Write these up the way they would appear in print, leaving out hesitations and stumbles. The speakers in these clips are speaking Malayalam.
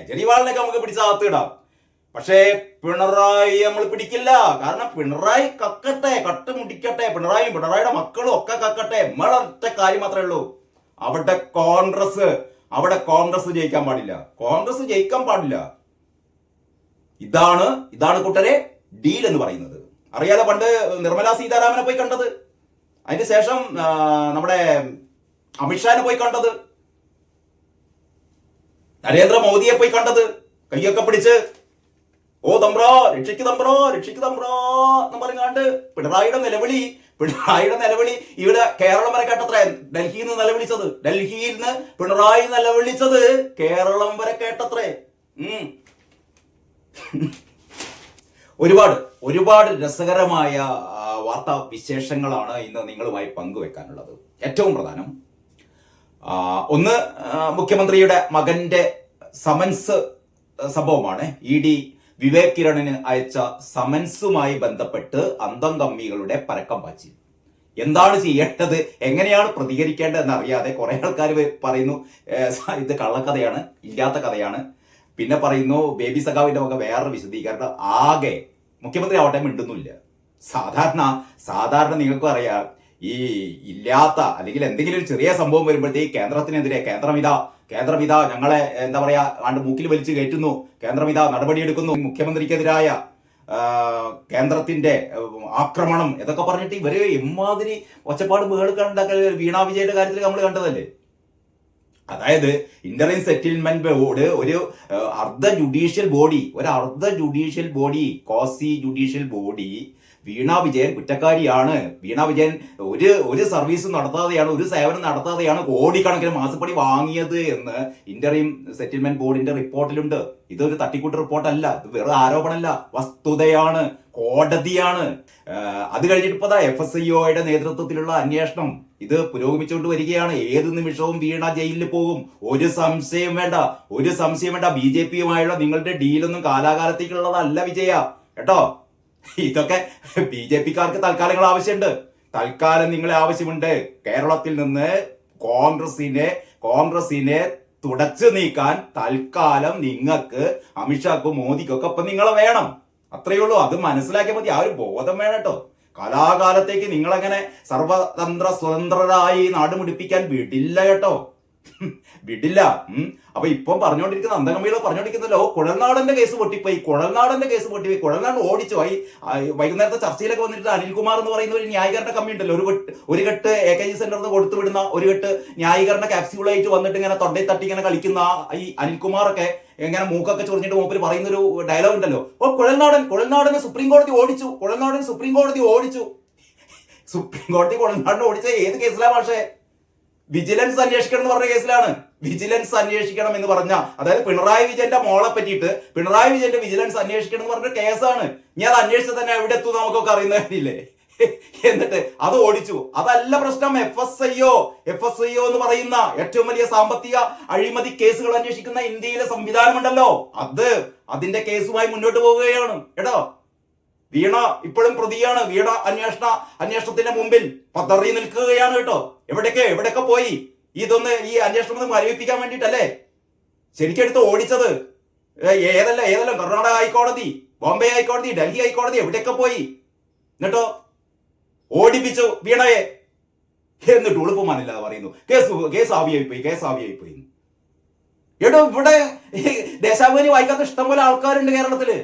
കെജ്രിവാളിനൊക്കെ നമുക്ക് പിടിച്ചകത്ത് ഇടാം. പക്ഷേ പിണറായി നമ്മൾ പിടിക്കില്ല. കാരണം പിണറായി കക്കട്ടെ, കട്ട് മുടിക്കട്ടെ, പിണറായിയുടെ മക്കളും ഒക്കെ കക്കട്ടെ. നമ്മളൊറ്റ കാര്യം മാത്രമേ ഉള്ളൂ, അവിടെ കോൺഗ്രസ് ജയിക്കാൻ പാടില്ല. കോൺഗ്രസ് ജയിക്കാൻ പാടില്ല. ഇതാണ് കൂട്ടരെ ഡീൽ എന്ന് പറയുന്നത്. അറിയാതെ പണ്ട് നിർമ്മലാ സീതാരാമനെ പോയി കണ്ടത്, അതിന് ശേഷം നമ്മുടെ അമിത്ഷാനെ പോയി കണ്ടത്, നരേന്ദ്രമോദിയെ പോയി കണ്ടത്, കയ്യൊക്കെ പിടിച്ച് ഓ തമ്പ്രോ രക്ഷിക്ക് തമ്പ്രോ എന്ന് പറഞ്ഞാണ്ട് പിണറായിയുടെ നിലവിളി ഇവിടെ കേരളം വരെ കേട്ടത്ര. ഡൽഹിയിൽ നിന്ന് പിണറായി നിലവിളിച്ചത് കേരളം വരെ കേട്ടത്രേ. ഒരുപാട് രസകരമായ വാർത്താ വിശേഷങ്ങളാണ് ഇന്ന് നിങ്ങളുമായി പങ്കുവെക്കാനുള്ളത്. ഏറ്റവും പ്രധാനം ഒന്ന്, മുഖ്യമന്ത്രിയുടെ മകന്റെ സമൻസ് സംഭവമാണ്. ED വിവേക് കിരണിന് അയച്ച സമൻസുമായി ബന്ധപ്പെട്ട് അന്തം കമ്മികളുടെ പരക്കം പാച്ചി. എന്താണ് ചെയ്യേണ്ടത്, എങ്ങനെയാണ് പ്രതികരിക്കേണ്ടതെന്ന് അറിയാതെ കുറെ ആൾക്കാർ പറയുന്നു ഇത് കള്ളക്കഥയാണ്, ഇല്ലാത്ത കഥയാണ്. പിന്നെ പറയുന്നു ബേബി സഖാവിന്റെ വക വേറൊരു വിശദീകരണം. ആകെ മുഖ്യമന്ത്രി ആവട്ടെ മിണ്ടുന്നില്ല. സാധാരണ നിങ്ങൾക്കും അറിയാം, ഈ ഇല്ലാത്ത അല്ലെങ്കിൽ എന്തെങ്കിലും ഒരു ചെറിയ സംഭവം വരുമ്പോഴത്തേക്ക് കേന്ദ്രത്തിനെതിരെ കേന്ദ്രമിതാ ഞങ്ങളെ എന്താ പറയാ മൂക്കിൽ വലിച്ചു കയറ്റുന്നു, കേന്ദ്രമിതാ നടപടിയെടുക്കുന്നു, മുഖ്യമന്ത്രിക്കെതിരായ കേന്ദ്രത്തിന്റെ ആക്രമണം എന്നൊക്കെ പറഞ്ഞിട്ട് ഇവര് എമ്മാതിരി ഒച്ചപ്പാട് ബഹളുണ്ടാക്കൽ വീണാ വിജയന്റെ കാര്യത്തിൽ നമ്മൾ കണ്ടതല്ലേ. അതായത് ഇന്ററിം സെറ്റിൽമെന്റ് ബോർഡ് ഒരു അർദ്ധ judicial body quasi judicial body. Veena Vijayan കുറ്റക്കാരിയാണ്. വീണാ വിജയൻ ഒരു സർവീസ് നടത്താതെയാണ്, ഒരു സേവനം നടത്താതെയാണ് കോടിക്കണക്കിന് മാസപ്പടി വാങ്ങിയത് എന്ന് ഇന്ററിം സെറ്റിൽമെന്റ് ബോർഡിന്റെ റിപ്പോർട്ടിലുണ്ട്. ഇതൊരു തട്ടിക്കൂട്ട് റിപ്പോർട്ടല്ല, ഇത് വെറും ആരോപണമല്ല, വസ്തുതയാണ്, കോടതിയാണ്. അത് കഴിഞ്ഞിട്ട് ഇപ്പൊ FSIOയുടെ നേതൃത്വത്തിലുള്ള അന്വേഷണം ഇത് പുരോഗമിച്ചുകൊണ്ട് വരികയാണ്. ഏത് നിമിഷവും വീണ ജയിലിൽ പോകും, ഒരു സംശയം വേണ്ട. BJPയുമായുള്ള നിങ്ങളുടെ ഡീലൊന്നും കാലാകാലത്തേക്കുള്ളതല്ല വിജയ കേട്ടോ. ഇതൊക്കെ BJPക്കാർക്ക് തൽക്കാലങ്ങൾ ആവശ്യമുണ്ട്. നിങ്ങളെ ആവശ്യമുണ്ട്. കേരളത്തിൽ നിന്ന് കോൺഗ്രസിനെ തുടച്ചു നീക്കാൻ തൽക്കാലം നിങ്ങൾക്ക് അമിത്ഷാക്കും മോദിക്കൊക്കെ ഇപ്പൊ നിങ്ങളെ വേണം. അത്രയേ ഉള്ളൂ. അത് മനസ്സിലാക്കിയാൽ മതി. ആ ഒരു ബോധം വേണം കേട്ടോ. കലാകാലത്തേക്ക് നിങ്ങളങ്ങനെ സ്വതന്ത്രരായി നാട് മുടിപ്പിക്കാൻ വിടില്ല കേട്ടോ, വിടില്ല. അപ്പൊ ഇപ്പം പറഞ്ഞുകൊണ്ടിരിക്കുന്ന അന്തകമ്മികളെ പറഞ്ഞുകൊണ്ടിരിക്കുന്നല്ലോ, കുഴൽനാടന്റെ കേസ് പൊട്ടിപ്പോയി, കുഴൽനാട് ഓടിച്ചു. വൈകുന്നേരത്തെ ചർച്ചയിലൊക്കെ വന്നിട്ട് അനിൽകുമാർ എന്ന് പറയുന്ന ഒരു ന്യായീകരണ കമ്മി ഉണ്ടല്ലോ, ഒരു കെട്ട് AKG സെന്ററിന് കൊടുത്തു വിടുന്ന ഒരു കെട്ട് ന്യായീകരണ ക്യാപ്സ്യൂളായിട്ട് വന്നിട്ട് ഇങ്ങനെ തൊണ്ടയിൽ തട്ടി ഇങ്ങനെ കളിക്കുന്ന ഈ അനിൽകുമാറൊക്കെ എങ്ങനെ മൂക്കൊക്കെ ചൊറിഞ്ഞിട്ട് മൂപ്പര് പറയുന്നൊരു ഡയലോഗ് ഉണ്ടല്ലോ, ഓ കുഴൽനാടനെ സുപ്രീം കോടതി ഓടിച്ചു. സുപ്രീം കോടതി കുഴൽനാടിനെ ഓടിച്ച ഏത് കേസിലാണ്? പക്ഷേ വിജിലൻസ് അന്വേഷിക്കണം എന്ന് പറഞ്ഞ കേസിലാണ്. വിജിലൻസ് അന്വേഷിക്കണം എന്ന് പറഞ്ഞ, അതായത് പിണറായി വിജയന്റെ മോളെ പറ്റിയിട്ട് പിണറായി വിജയന്റെ വിജിലൻസ് അന്വേഷിക്കണം എന്ന് പറഞ്ഞ കേസാണ്. ഇനി അത് അന്വേഷിച്ചാൽ തന്നെ എവിടെ എത്തും നമുക്കൊക്കെ അറിയുന്ന കാര്യമില്ലേ. എന്നിട്ട് അത് ഓടിച്ചു. അതല്ല പ്രശ്നം. FSIO എന്ന് പറയുന്ന ഏറ്റവും വലിയ സാമ്പത്തിക അഴിമതി കേസുകൾ അന്വേഷിക്കുന്ന ഇന്ത്യയിലെ സംവിധാനമുണ്ടല്ലോ, അതിന്റെ കേസുമായി മുന്നോട്ട് പോവുകയാണ് കേട്ടോ. വീണ ഇപ്പോഴും പ്രതിയാണ്. വീണ അന്വേഷണത്തിന്റെ മുമ്പിൽ പതറി നിൽക്കുകയാണ് കേട്ടോ. എവിടെയൊക്കെ പോയി ഈ അന്വേഷണം മരവിപ്പിക്കാൻ വേണ്ടിയിട്ടല്ലേ ശരിക്കെടുത്ത് ഓടിച്ചത്. ഏതെല്ലാം കർണാടക ഹൈക്കോടതി, ബോംബെ ഹൈക്കോടതി, ഡൽഹി ഹൈക്കോടതി, എവിടെയൊക്കെ പോയി എന്നിട്ടോ ഓടിപ്പിച്ചു വീണയെ. എന്നിട്ട് ഉളുപ്പമാനില്ലാതെ പറയുന്നു കേസ് ആവിയായി പോയി. എടോ, ഇവിടെ ദേശാഭിമാനി വായിക്കാത്ത ഇഷ്ടംപോലെ ആൾക്കാരുണ്ട് കേരളത്തില്.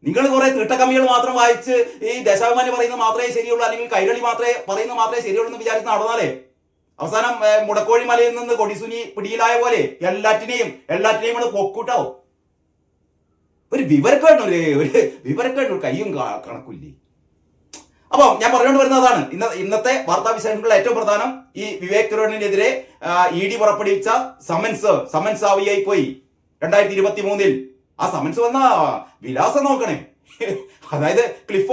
നിങ്ങൾ കുറെ തീട്ടക്കമ്മികൾ മാത്രം വായിച്ച് ഈ ദേശാഭിമാനി പറയുന്നത് മാത്രമേ ശരിയുള്ളൂ, അല്ലെങ്കിൽ കൈരളി പറയുന്നത് മാത്രമേ ശരിയുള്ളൂ എന്ന് വിചാരിച്ച് നടന്നാലേ അവസാനം മുടക്കോഴി മലയിൽ നിന്ന് കൊടിസുനി പിടിയിലായ പോലെ എല്ലാറ്റിനെയും പൊക്കൂട്ടാവും. ഒരു വിവരക്കേട് കയ്യും കണക്കില്ലേ. അപ്പൊ ഞാൻ പറഞ്ഞുകൊണ്ട് വരുന്നതാണ് ഇന്നത്തെ വാർത്താ വിശേഷങ്ങളിൽ ഏറ്റവും പ്രധാനം. ഈ വിവേക് കിരണിനെതിരെ ED പുറപ്പെടുവിച്ച സമൻസ് ആവിയായി പോയി 2023. ആ സമൻസ് വന്ന വിലാസം നോക്കണേ. അതായത് ക്ലിഫ്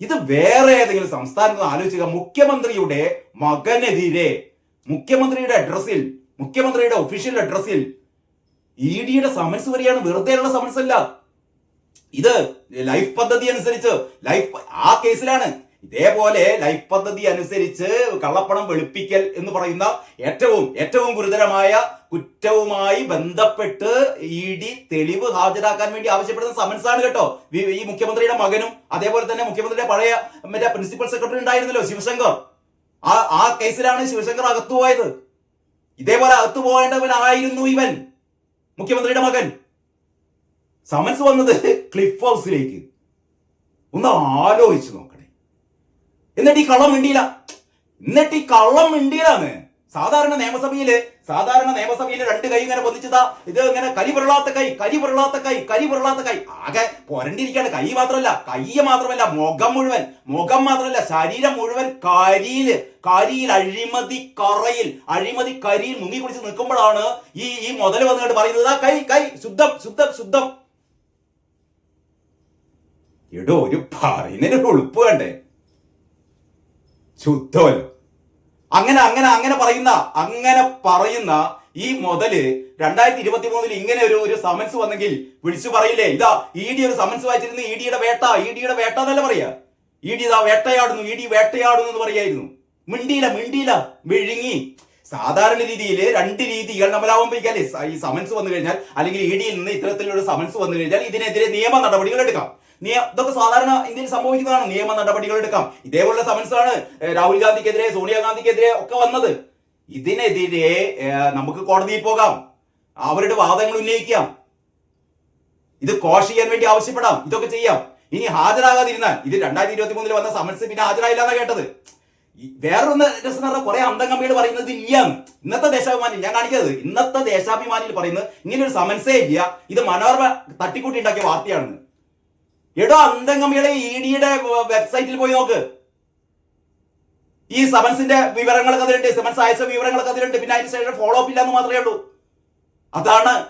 ഇത് വേറെ ഏതെങ്കിലും സംസ്ഥാനത്ത് ആലോചിക്കുക. മുഖ്യമന്ത്രിയുടെ മകനെതിരെ മുഖ്യമന്ത്രിയുടെ ഒഫീഷ്യൽ അഡ്രസ്സിൽ EDയുടെ സമൻസ് വരികയാണ്. വെറുതെയുള്ള സമൻസ് അല്ല ഇത്. ലൈഫ് പദ്ധതി അനുസരിച്ച് ആ കേസിലാണ് ഇതേപോലെ ലൈഫ് പദ്ധതി അനുസരിച്ച് കള്ളപ്പണം വെളുപ്പിക്കൽ എന്ന് പറയുന്ന ഏറ്റവും ഗുരുതരമായ കുറ്റവുമായി ബന്ധപ്പെട്ട് ED തെളിവ് ഹാജരാക്കാൻ വേണ്ടി ആവശ്യപ്പെടുന്ന സമൻസാണ് കേട്ടോ. ഈ മുഖ്യമന്ത്രിയുടെ മകനും അതേപോലെ തന്നെ മുഖ്യമന്ത്രിയുടെ പഴയ പ്രിൻസിപ്പൽ സെക്രട്ടറി ഉണ്ടായിരുന്നല്ലോ ശിവശങ്കർ, ആ കേസിലാണ് ശിവശങ്കർ അകത്തുപോയത്. ഇതേപോലെ അകത്തു പോകേണ്ടവനായിരുന്നു ഇവൻ, മുഖ്യമന്ത്രിയുടെ മകൻ. സമൻസ് വന്നത് ക്ലിഫ് ഹൗസിലേക്ക്. ഒന്ന് ആലോചിച്ചു നോക്കണേ. എന്നിട്ട് ഈ കള്ളം മിണ്ടിയിലാണ്. സാധാരണ നിയമസഭയില് രണ്ട് കൈ ഇങ്ങനെ പൊന്നിച്ചതാ, ഇത് ഇങ്ങനെ കരി പുരളാത്ത കൈ ആകെ പൊരണ്ടിരിക്കാണ്. കൈ മാത്രമല്ല മുഖം മാത്രമല്ല ശരീരം മുഴുവൻ കരിയിൽ അഴിമതി കരിയിൽ മുങ്ങി കുടിച്ച് നിൽക്കുമ്പോഴാണ് ഈ മുതൽ വന്നിട്ട് പറയുന്നത് കൈ ശുദ്ധം. എടോ, ഒരു പറയുന്നതിനൊരു ഉളുപ്പ് വേണ്ടേ? ശുദ്ധമല്ലോ. അങ്ങനെ പറയുന്ന ഈ മുതല് 2023 ഇങ്ങനെ ഒരു സമൻസ് വന്നെങ്കിൽ വിളിച്ചു പറയില്ലേ, ഇതാ ED ഒരു സമൻസ് വായിച്ചിരുന്നു, EDയുടെ വേട്ട എന്നല്ല പറയാ, ED ഇതാ വേട്ടയാടുന്നു എന്ന് പറയായിരുന്നു. മിണ്ടിയില്ല, വിഴുങ്ങി. സാധാരണ രീതിയിൽ 2 രീതികൾ നമ്മളാവുമ്പോഴേക്കല്ലേ ഈ സമൻസ് വന്നു കഴിഞ്ഞാൽ, അല്ലെങ്കിൽ EDയിൽ നിന്ന് ഇത്തരത്തിലൊരു സമൻസ് വന്നു കഴിഞ്ഞാൽ ഇതിനെതിരെ നിയമ നടപടികൾ എടുക്കാം. ഇതൊക്കെ സാധാരണ ഇന്ത്യയിൽ സംഭവിക്കുന്നതാണ്. നിയമ നടപടികൾ എടുക്കാം. ഇതേപോലുള്ള സമൻസാണ് രാഹുൽ ഗാന്ധിക്കെതിരെ, സോണിയാഗാന്ധിക്കെതിരെ ഒക്കെ വന്നത്. ഇതിനെതിരെ നമുക്ക് കോടതിയിൽ പോകാം, അവരുടെ വാദങ്ങൾ ഉന്നയിക്കാം, ഇത് കോഷ് ചെയ്യാൻ വേണ്ടി ആവശ്യപ്പെടാം, ഇതൊക്കെ ചെയ്യാം. ഇനി ഹാജരാകാതിരുന്നാൽ, ഇത് 2023 വന്ന സമൻസ് പിന്നെ ഹാജരായില്ല എന്നാ കേട്ടത്. വേറൊന്ന് രസം പറഞ്ഞാൽ കുറെ അന്തംകമ്പികൾ പറയുന്നത് ഇല്ലാന്ന്. ഇന്നത്തെ ദേശാഭിമാനി ഞാൻ കാണിക്കുന്നത്, ഇന്നത്തെ ദേശാഭിമാനിയിൽ പറയുന്നത് ഇങ്ങനെ ഒരു സമൻസേ ഇല്ല, ഇത് മനോരമ തട്ടിക്കൂട്ടി ഉണ്ടാക്കിയ വാർത്തയാണെന്ന്. എടോ, അന്തംകമ്മികളെ EDയുടെ വെബ്സൈറ്റിൽ പോയി നോക്ക്. ഈ സമൻസിന്റെ വിവരങ്ങളൊക്കെ അതിലുണ്ട്, സമൻസ് അയച്ച വിവരങ്ങളൊക്കെ അതിലുണ്ട്. പിന്നെ അതിന് ശേഷം ഫോളോ അപ്പ് ഇല്ലാന്ന് മാത്രമേ ഉള്ളൂ.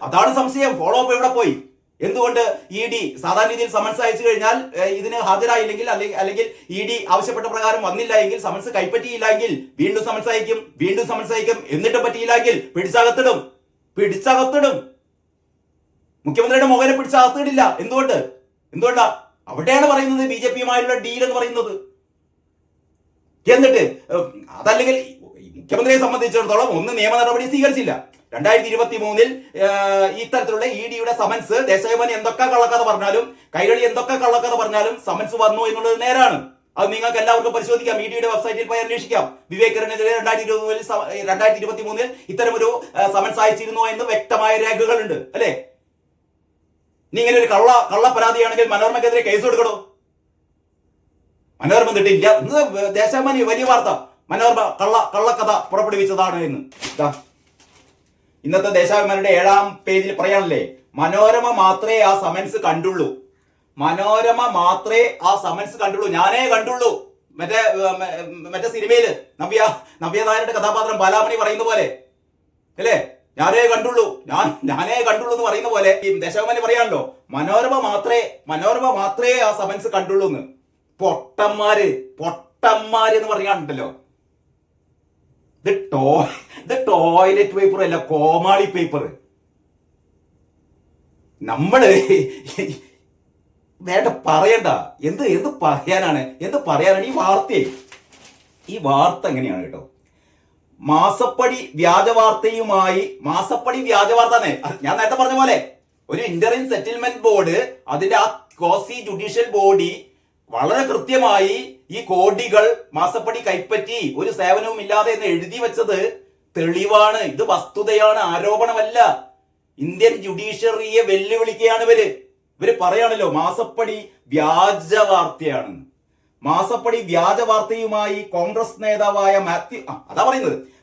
അതാണ് സംശയം. ഫോളോ അപ്പ് എവിടെ പോയി? എന്തുകൊണ്ട് ED സാധാരണ രീതിയിൽ സമൻസ് അയച്ചു കഴിഞ്ഞാൽ ഇതിന് ഹാജരായില്ലെങ്കിൽ, അല്ലെങ്കിൽ ED ആവശ്യപ്പെട്ട പ്രകാരം വന്നില്ല എങ്കിൽ, സമൻസ് കൈപ്പറ്റിയില്ല എങ്കിൽ വീണ്ടും സമൻസ് അയക്കും. എന്നിട്ടും പറ്റിയില്ലെങ്കിൽ പിടിച്ചകത്തിടും. മുഖ്യമന്ത്രിയുടെ മകനെ പിടിച്ചകത്തിടില്ല. എന്തുകൊണ്ടാ? അവിടെയാണ് പറയുന്നത് BJPയുമായുള്ള ഡീൽ എന്ന് പറയുന്നത്. എന്നിട്ട് അതല്ലെങ്കിൽ മുഖ്യമന്ത്രിയെ സംബന്ധിച്ചിടത്തോളം ഒന്ന് നിയമ നടപടി സ്വീകരിച്ചില്ല. 2023 ഇത്തരത്തിലുള്ള EDയുടെ സമൻസ്, ദേശാഭിമാനി എന്തൊക്കെ കള്ളക്കഥ പറഞ്ഞാലും, കൈരളി എന്തൊക്കെ കള്ളക്കഥ പറഞ്ഞാലും സമൻസ് വന്നു എന്നുള്ളത് നേരാണ്. അത് നിങ്ങൾക്ക് എല്ലാവർക്കും പരിശോധിക്കാം, EDയുടെ വെബ്സൈറ്റിൽ പോയി അന്വേഷിക്കാം. വിവേക് കിരണിനെതിരെ 2023 ഇത്തരമൊരു സമൻസ് അയച്ചിരുന്നോ എന്ന് വ്യക്തമായ രേഖകളുണ്ട്, അല്ലെ? നീ ഇങ്ങനെ ഒരു കള്ള പരാതിയാണെങ്കിൽ മനോരമയ്ക്കെതിരെ കേസ് കൊടുക്കണോ? മനോരമ എന്നിട്ടില്ല. ഇന്ന് ദേശാഭിമാനി വലിയ വാർത്ത, മനോരമ കള്ളക്കഥ പുറപ്പെടുവിച്ചതാണ് എന്ന്. ഇന്നത്തെ ദേശാഭിമാനിയുടെ 7ാം പേജിൽ പറയാനല്ലേ, മനോരമ മാത്രമേ ആ സമൻസ് കണ്ടുള്ളൂ. ഞാനേ കണ്ടുള്ളൂ. മറ്റേ സിനിമയില് നവ്യ നായരുടെ കഥാപാത്രം ബാലാമണി പറയുന്ന പോലെ, അല്ലേ? ഞാനേ കണ്ടുള്ളൂ എന്ന് പറയുന്ന പോലെ ഈ ദേശാഭിമാനി പറയാണല്ലോ, മനോരമ മാത്രമേ ആ സമൻസ് കണ്ടുള്ളൂ എന്ന്. പൊട്ടന്മാര് എന്ന് പറയാനുണ്ടല്ലോ. ഇത് ടോയ്ലറ്റ് പേപ്പർ അല്ല, കോമാളി പേപ്പർ. നമ്മള് വേണ്ട പറയണ്ട. എന്ത് പറയാനാണ് ഈ വാർത്ത എങ്ങനെയാണ് കേട്ടോ? മാസപ്പടി വ്യാജ വാർത്ത ഞാൻ നേരത്തെ പറഞ്ഞ പോലെ ഒരു ഇന്ററിം സെറ്റിൽമെന്റ് ബോർഡ്, അതിന്റെ ആ കോസി ജുഡീഷ്യൽ ബോഡി വളരെ കൃത്യമായി ഈ കോടികൾ മാസപ്പടി കൈപ്പറ്റി ഒരു സേവനവും ഇല്ലാതെ എന്ന് എഴുതി വെച്ചത് തെളിവാണ്. ഇത് വസ്തുതയാണ്, ആരോപണമല്ല. ഇന്ത്യൻ ജുഡീഷ്യറിയെ വെല്ലുവിളിക്കുകയാണ് ഇവര് പറയാണല്ലോ മാസപ്പടി വ്യാജ വാർത്തയാണ്. മാസപ്പടി വ്യാജ വാർത്തയുമായി കോൺഗ്രസ് നേതാവായ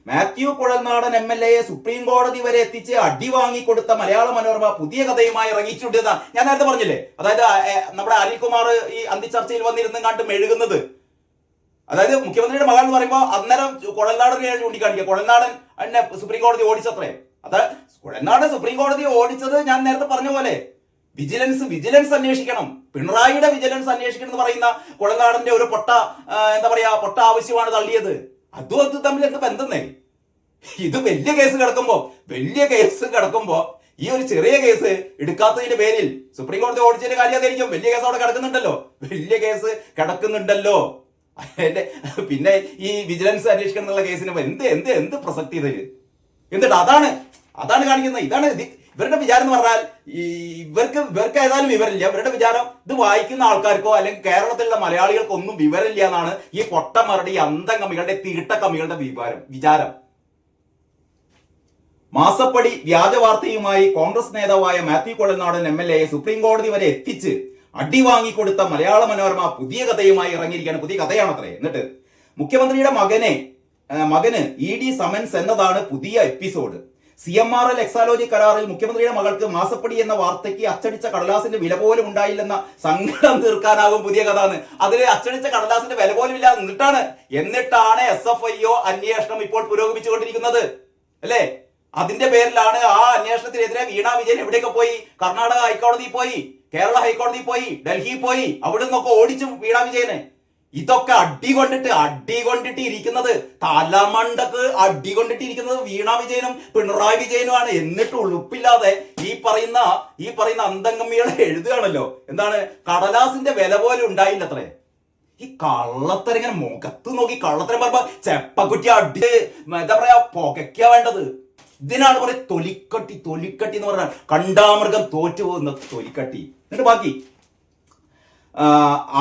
മാത്യു കുഴൽനാടൻ MLA സുപ്രീം കോടതി വരെ എത്തിച്ച് അടി വാങ്ങിക്കൊടുത്ത മലയാള മനോരമ പുതിയ കഥയുമായി ഇറങ്ങിയിട്ടുണ്ട്. ഞാൻ നേരത്തെ പറഞ്ഞില്ലേ, അതായത് നമ്മുടെ അനിൽകുമാർ ഈ അന്തിച്ചർച്ചയിൽ വന്നിരുന്ന് കണ്ട് മെഴുകുന്നത്, അതായത് മുഖ്യമന്ത്രിയുടെ മകൾ എന്ന് പറയുമ്പോൾ അന്നേരം കുഴൽനാടനെയാണ് ചൂണ്ടിക്കാണിക്കുക. കുഴൽനാടൻ എന്നെ സുപ്രീം കോടതി ഓടിച്ചത്രേ. കുഴൽനാടൻ സുപ്രീം കോടതി ഓടിച്ചത് ഞാൻ നേരത്തെ പറഞ്ഞ പോലെ വിജിലൻസ് അന്വേഷിക്കണം, പിണറായിയുടെ വിജിലൻസ് അന്വേഷിക്കണം എന്ന് പറയുന്ന കുഴൽനാടന്റെ ഒരു പൊട്ട ആവശ്യമാണ് തള്ളിയത്. അതും തമ്മിൽ എന്ത് ബന്ധന്നേ? ഇത് വലിയ കേസ് കിടക്കുമ്പോ ഈ ഒരു ചെറിയ കേസ് എടുക്കാത്തതിന്റെ പേരിൽ സുപ്രീം കോടതി ഓടിച്ചതിന്റെ കാര്യം അതായിരിക്കും. വലിയ കേസ് അവിടെ കിടക്കുന്നുണ്ടല്ലോ. അതിന്റെ പിന്നെ ഈ വിജിലൻസ് അന്വേഷിക്കണം എന്നുള്ള കേസിന് എന്ത് എന്ത് എന്ത് പ്രസക്തി ഇതില്? എന്നിട്ട് അതാണ് കാണിക്കുന്നത്. ഇതാണ് ഇവരുടെ വിചാരം എന്ന് പറഞ്ഞാൽ ഇവർക്ക് ഏതായാലും വിവരമില്ല. ഇവരുടെ വിചാരം ഇത് വായിക്കുന്ന ആൾക്കാർക്കോ അല്ലെങ്കിൽ കേരളത്തിലുള്ള മലയാളികൾക്കോ ഒന്നും വിവരമില്ല എന്നാണ് ഈ പൊട്ടമറുടെ അന്തംഗമികളുടെ തീട്ടക്കമ്മികളുടെ വിചാരം. മാസപ്പടി വ്യാജ വാർത്തയുമായി കോൺഗ്രസ് നേതാവായ മാത്യു കൊളനാടൻ MLA സുപ്രീം കോടതി വരെ എത്തിച്ച് അടി വാങ്ങിക്കൊടുത്ത മലയാള മനോരമ പുതിയ കഥയുമായി ഇറങ്ങിയിരിക്കുകയാണ്. പുതിയ കഥയാണത്രേ. എന്നിട്ട് മുഖ്യമന്ത്രിയുടെ മകന് ED സമൻസ് എന്നതാണ് പുതിയ എപ്പിസോഡ്. CMRL എക്സാലോജി കരാറിൽ മുഖ്യമന്ത്രിയുടെ മകൾക്ക് മാസപ്പടി എന്ന വാർത്തയ്ക്ക് അച്ചടിച്ച കടലാസിന്റെ വില പോലും ഉണ്ടായില്ലെന്ന സങ്കടം തീർക്കാനാകും പുതിയ കഥ എന്ന്. അതിന് അച്ചടിച്ച കടലാസിന്റെ വില പോലും ഇല്ല. എന്നിട്ടാണ് SFIO അന്വേഷണം ഇപ്പോൾ പുരോഗമിച്ചുകൊണ്ടിരിക്കുന്നത് അല്ലേ? അതിന്റെ പേരിലാണ് ആ അന്വേഷണത്തിനെതിരെ വീണ വിജയൻ എവിടെയൊക്കെ പോയി? കർണാടക ഹൈക്കോടതി പോയി, കേരള ഹൈക്കോടതി പോയി, ഡൽഹി പോയി, അവിടെ നിന്നൊക്കെ ഓടിച്ചു വീണ വിജയന്. ഇതൊക്കെ അടികൊണ്ടിട്ട് ഇരിക്കുന്നത്, തലമണ്ടക്ക് അടികൊണ്ടിട്ടിരിക്കുന്നത് വീണ വിജയനും പിണറായി വിജയനുമാണ്. എന്നിട്ട് ഉളുപ്പില്ലാതെ ഈ പറയുന്ന അന്തംഗമ്മികളെ എഴുതുകയാണല്ലോ. എന്താണ്? കടലാസിന്റെ വില പോലും ഉണ്ടായില്ല അത്രേ. ഈ കള്ളത്തരം ഇങ്ങനെ മുഖത്ത് നോക്കി കള്ളത്തരം പറയുമ്പോ ചെപ്പക്കുറ്റി അടി എന്താ പറയാ പുകയ്ക്കാ വേണ്ടത്. ഇതിനാണ് പറയുക തൊലിക്കട്ടി എന്ന് പറഞ്ഞാൽ കണ്ടാമൃഗം തോറ്റുപോകുന്ന തൊലിക്കട്ടി. എന്നിട്ട് ബാക്കി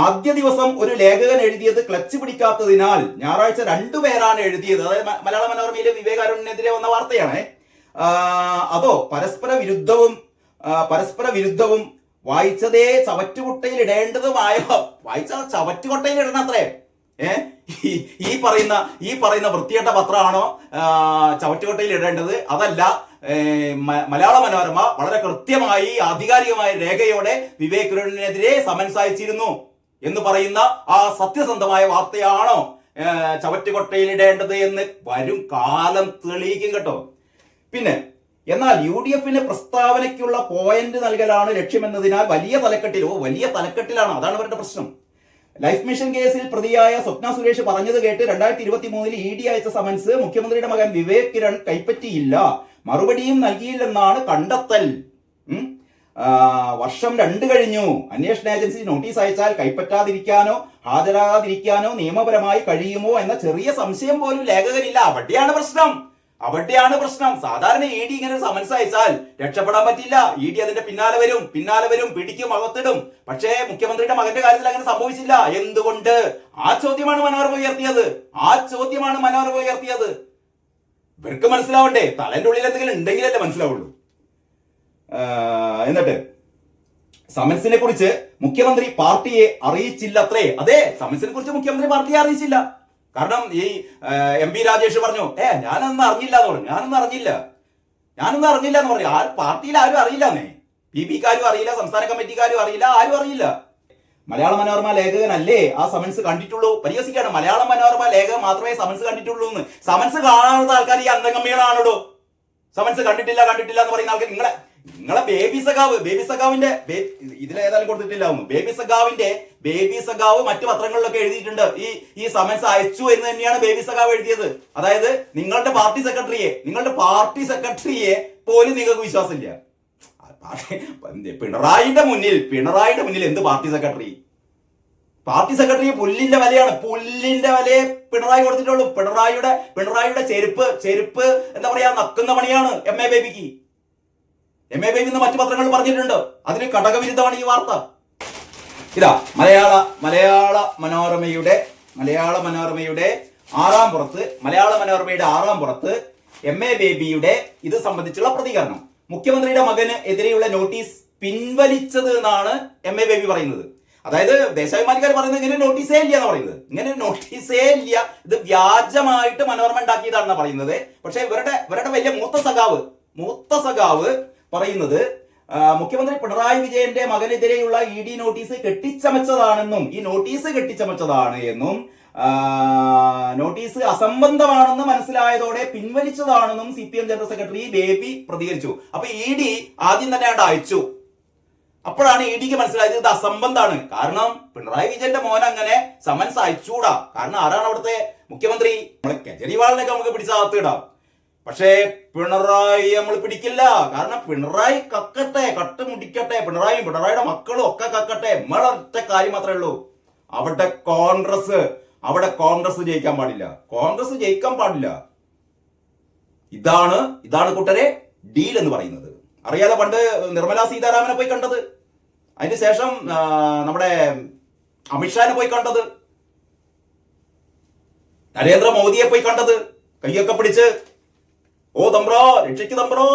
ആദ്യ ദിവസം ഒരു ലേഖകൻ എഴുതിയത് ക്ലച്ച് പിടിക്കാത്തതിനാൽ ഞായറാഴ്ച 2 പേരാണ് എഴുതിയത്. അതായത് മലയാള മനോരമയിലെ വിവേകാനന്ദനെതിരെ വന്ന വാർത്തയാണ്. അതോ പരസ്പര വിരുദ്ധവും വായിച്ചതേ ചവറ്റുകുട്ടയിൽ ഇടേണ്ടതുമായ വായിച്ച ചവറ്റുകൊട്ടയിൽ ഇടണം അത്രേ. ഈ പറയുന്ന വൃത്തികെട്ട പത്രമാണോ ചവറ്റുകൊട്ടയിൽ ഇടേണ്ടത്? അതല്ല, മലയാള മനോരമ വളരെ കൃത്യമായി ആധികാരികമായ രേഖയോടെ വിവേകിനെതിരെ സമൻസ് അയച്ചിരുന്നു എന്ന് പറയുന്ന ആ സത്യസന്ധമായ വാർത്തയാണോ ചവറ്റുകൊട്ടയിൽ ഇടേണ്ടത് എന്ന് വരും കാലം തെളിയിക്കും കേട്ടോ. പിന്നെ എന്നാൽ UDF പ്രസ്താവനയ്ക്കുള്ള പോയിന്റ് നൽകലാണ് ലക്ഷ്യമെന്നതിനാൽ വലിയ തലക്കെട്ടിലാണ്. അതാണ് അവരുടെ പ്രശ്നം. ലൈഫ് മിഷൻ കേസിൽ പ്രതിയായ സ്വപ്ന സുരേഷ് പറഞ്ഞത് കേട്ട് 2023 ED അയച്ച സമൻസ് മുഖ്യമന്ത്രിയുടെ മകൻ വിവേക് കിരൺ കൈപ്പറ്റിയില്ല, മറുപടിയും നൽകിയില്ലെന്നാണ് കണ്ടെത്തൽ. വർഷം 2 കഴിഞ്ഞു. അന്വേഷണ ഏജൻസി നോട്ടീസ് അയച്ചാൽ കൈപ്പറ്റാതിരിക്കാനോ ഹാജരാകാതിരിക്കാനോ നിയമപരമായി കഴിയുമോ എന്ന ചെറിയ സംശയം പോലും ലേഖകനില്ല. അവിടെയാണ് പ്രശ്നം. സാധാരണ ED ഇങ്ങനെ സമൻസ് അയച്ചാൽ രക്ഷപ്പെടാൻ പറ്റില്ല. ED അതിന്റെ പിന്നാലെ വരും, പിടിക്കും, അകത്തിടും. പക്ഷേ മുഖ്യമന്ത്രിയുടെ മകന്റെ കാര്യത്തിൽ അങ്ങനെ സംഭവിച്ചില്ല. എന്തുകൊണ്ട്? ആ ചോദ്യമാണ് മനോരമ ഉയർത്തിയത്. ഇവർക്ക് മനസ്സിലാവണ്ടേ? തലന്റെ ഉള്ളിൽ എന്തെങ്കിലും ഉണ്ടെങ്കിലല്ലേ മനസ്സിലാവുള്ളൂ. എന്നിട്ട് സമൻസിനെ കുറിച്ച് മുഖ്യമന്ത്രി പാർട്ടിയെ അറിയിച്ചില്ലത്രേ. അതെ, സമൻസിനെ കുറിച്ച് മുഖ്യമന്ത്രി പാർട്ടിയെ അറിയിച്ചില്ല. കാരണം ഈ MP രാജേഷ് പറഞ്ഞു ഞാനൊന്നും അറിഞ്ഞില്ല എന്ന് പറഞ്ഞു. ഞാനൊന്നും അറിഞ്ഞില്ല എന്ന് പറഞ്ഞു. പാർട്ടിയിൽ ആരും അറിയില്ലെന്നേ. PBക്കാരും അറിയില്ല, സംസ്ഥാന കമ്മിറ്റിക്കാരും അറിയില്ല, ആരും അറിയില്ല. മലയാള മനോരമ ലേഖകനല്ലേ ആ സമൻസ് കണ്ടിട്ടുള്ളൂ? പരിഹസിക്കാണ്. മലയാള മനോരമ ലേഖകൻ മാത്രമേ സമൻസ് കണ്ടിട്ടുള്ളൂ എന്ന്. സമൻസ് കാണാത്ത ആൾക്കാർ ഈ അന്തംഗമ്മികളാണല്ലോ. സമൻസ് കണ്ടിട്ടില്ല എന്ന് പറയുന്ന ആൾക്കാർ നിങ്ങളെ ബേബി സഖാവിന്റെ ഇതിലേതായാലും കൊടുത്തിട്ടില്ല. ബേബി സഖാവ് മറ്റു പത്രങ്ങളിലൊക്കെ എഴുതിയിട്ടുണ്ട്. ഈ സമൻസ് അയച്ചു എന്ന് തന്നെയാണ് ബേബി സഖാവ് എഴുതിയത്. അതായത് നിങ്ങളുടെ പാർട്ടി സെക്രട്ടറിയെ പോലും നിങ്ങൾക്ക് വിശ്വാസമില്ല. പിണറായിയുടെ മുന്നിൽ എന്ത് പാർട്ടി സെക്രട്ടറി പുല്ലിന്റെ വിലയാണ്. പുല്ലിന്റെ വിലയെ പിണറായി കൊടുത്തിട്ടുള്ളൂ. പിണറായിയുടെ ചെരുപ്പ് എന്താ പറയാ നക്കുന്ന പണിയാണ് MA ബേബിക്ക്. MA ബേബി എന്ന് മറ്റു പത്രങ്ങൾ പറഞ്ഞിട്ടുണ്ട്. അതിന് ഘടകവിരുദ്ധമാണ് ഈ വാർത്ത. ഇതാ മലയാള മനോരമയുടെ 6-ാം പുറത്ത് MA ബേബിയുടെ ഇത് സംബന്ധിച്ചുള്ള പ്രതികരണം. മുഖ്യമന്ത്രിയുടെ മകന് എതിരെയുള്ള നോട്ടീസ് പിൻവലിച്ചത് എന്നാണ് MA ബേബി പറയുന്നത്. അതായത് ദേശാഭിമാനിക്കാർ പറയുന്നത് ഇങ്ങനെ നോട്ടീസേ ഇല്ല എന്ന് പറയുന്നത്. ഇത് വ്യാജമായിട്ട് മനോരമ ഉണ്ടാക്കിയതാണെന്ന് പറയുന്നത്. പക്ഷെ ഇവരുടെ വലിയ മൂത്ത സഖാവ് പറയുന്നത് മുഖ്യമന്ത്രി പിണറായി വിജയന്റെ മകനെതിരെയുള്ള ED നോട്ടീസ് കെട്ടിച്ചമച്ചതാണെന്നും ഈ നോട്ടീസ് കെട്ടിച്ചമച്ചതാണ് എന്നും നോട്ടീസ് അസംബന്ധമാണെന്ന് മനസ്സിലായതോടെ പിൻവലിച്ചതാണെന്നും CPM ജനറൽ സെക്രട്ടറി ബേബി പ്രതികരിച്ചു. അപ്പൊ ED ആദ്യം തന്നെ അയച്ചു. അപ്പോഴാണ് EDക്ക് മനസ്സിലായത് ഇത് അസംബന്ധാണ്. കാരണം പിണറായി വിജയന്റെ മോൻ അങ്ങനെ സമൻസ് അയച്ചൂടാ. കാരണം ആരാണ് അവിടുത്തെ മുഖ്യമന്ത്രി? നമ്മളെ കെജ്രിവാളിനൊക്കെ നമുക്ക് പിടിച്ചകത്തിടാം. പക്ഷേ പിണറായി നമ്മൾ പിടിക്കില്ല. കാരണം പിണറായി കക്കട്ടെ, കട്ട് മുടിക്കട്ടെ, പിണറായിയുടെ മക്കളും ഒക്കെ കക്കട്ടെ. നമ്മളൊറ്റ കാര്യം മാത്രമേ ഉള്ളൂ, അവിടെ കോൺഗ്രസ് അവിടെ കോൺഗ്രസ് ജയിക്കാൻ പാടില്ല. കോൺഗ്രസ് ജയിക്കാൻ പാടില്ല. ഇതാണ് കൂട്ടരെ ഡീൽ എന്ന് പറയുന്നത്. അറിയാതെ പണ്ട് നിർമ്മലാ സീതാരാമനെ പോയി കണ്ടത്, അതിന് ശേഷം നമ്മുടെ അമിത്ഷാനെ പോയി കണ്ടത്, നരേന്ദ്രമോദിയെ പോയി കണ്ടത്, കയ്യൊക്കെ പിടിച്ച് ഓ തമ്പ്രോ രക്ഷിക്ക് തമ്പ്രോ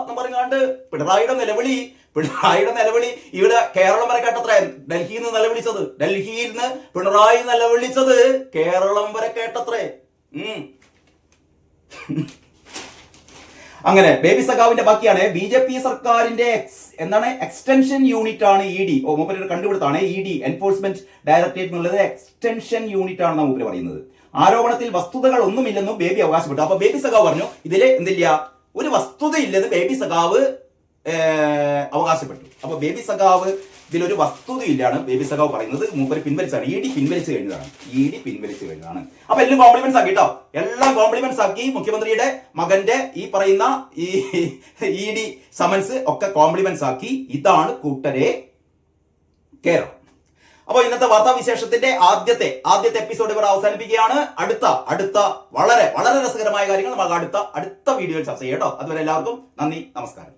എന്ന് പറഞ്ഞാണ്ട് പിണറായിയുടെ നിലവിളി ഇവിടെ കേരളം വരെ കേട്ടത്രേ. ഡൽഹിയിൽ നിന്ന് നിലവിളിച്ചത്, ഡൽഹിയിൽ നിന്ന് പിണറായി നിലവിളിച്ചത് കേരളം വരെ കേട്ടത്രേ. അങ്ങനെ ബേബി സഖാവിന്റെ ബാക്കിയാണ്. BJP സർക്കാരിന്റെ എക്സ്റ്റൻഷൻ യൂണിറ്റ് ആണ് ED. മൂപ്പര് കണ്ടുപിടുത്താണ് ED, എൻഫോഴ്സ്മെന്റ് ഡയറക്ടറേറ്റ് എന്നുള്ളത് എക്സ്റ്റൻഷൻ യൂണിറ്റ് ആണെന്ന് മൂപ്പര് പറയുന്നത്. ആരോപണത്തിൽ വസ്തുതകൾ ഒന്നുമില്ലെന്നും ബേബി അവകാശപ്പെട്ടു. അപ്പൊ ബേബി സഖാവ് പറഞ്ഞു ഇതില് എന്തില്ല, ഒരു വസ്തുതയില്ലെന്ന് ബേബി സഖാവ് അവകാശപ്പെട്ടു. അപ്പൊ ബേബി സഖാവ് ഇതിലൊരു വസ്തുതയില്ലാണ് ബേബി സഖാവ് പറയുന്നത്. മൂപ്പര് പിൻവലിച്ചാണ്, ED പിൻവലിച്ചു കഴിഞ്ഞതാണ്. അപ്പൊ എല്ലാം കോംപ്ലിമെന്റ്സ് ആക്കി കേട്ടോ, എല്ലാം കോംപ്ലിമെന്റ്സ് ആക്കി. മുഖ്യമന്ത്രിയുടെ മകന്റെ ഈ പറയുന്ന ഈ ED സമൻസ് ഒക്കെ കോംപ്ലിമെന്റ്സ് ആക്കി. ഇതാണ് കൂട്ടരെ കേരളം. അപ്പൊ ഇന്നത്തെ വാർത്താവിശേഷത്തിന്റെ ആദ്യത്തെ എപ്പിസോഡ് ഇവിടെ അവസാനിപ്പിക്കുകയാണ്. അടുത്ത വളരെ വളരെ രസകരമായ കാര്യങ്ങൾ നമുക്ക് അടുത്ത വീഡിയോയിൽ ചർച്ച ചെയ്യാം കേട്ടോ. അതുവരെ എല്ലാവർക്കും നന്ദി, നമസ്കാരം.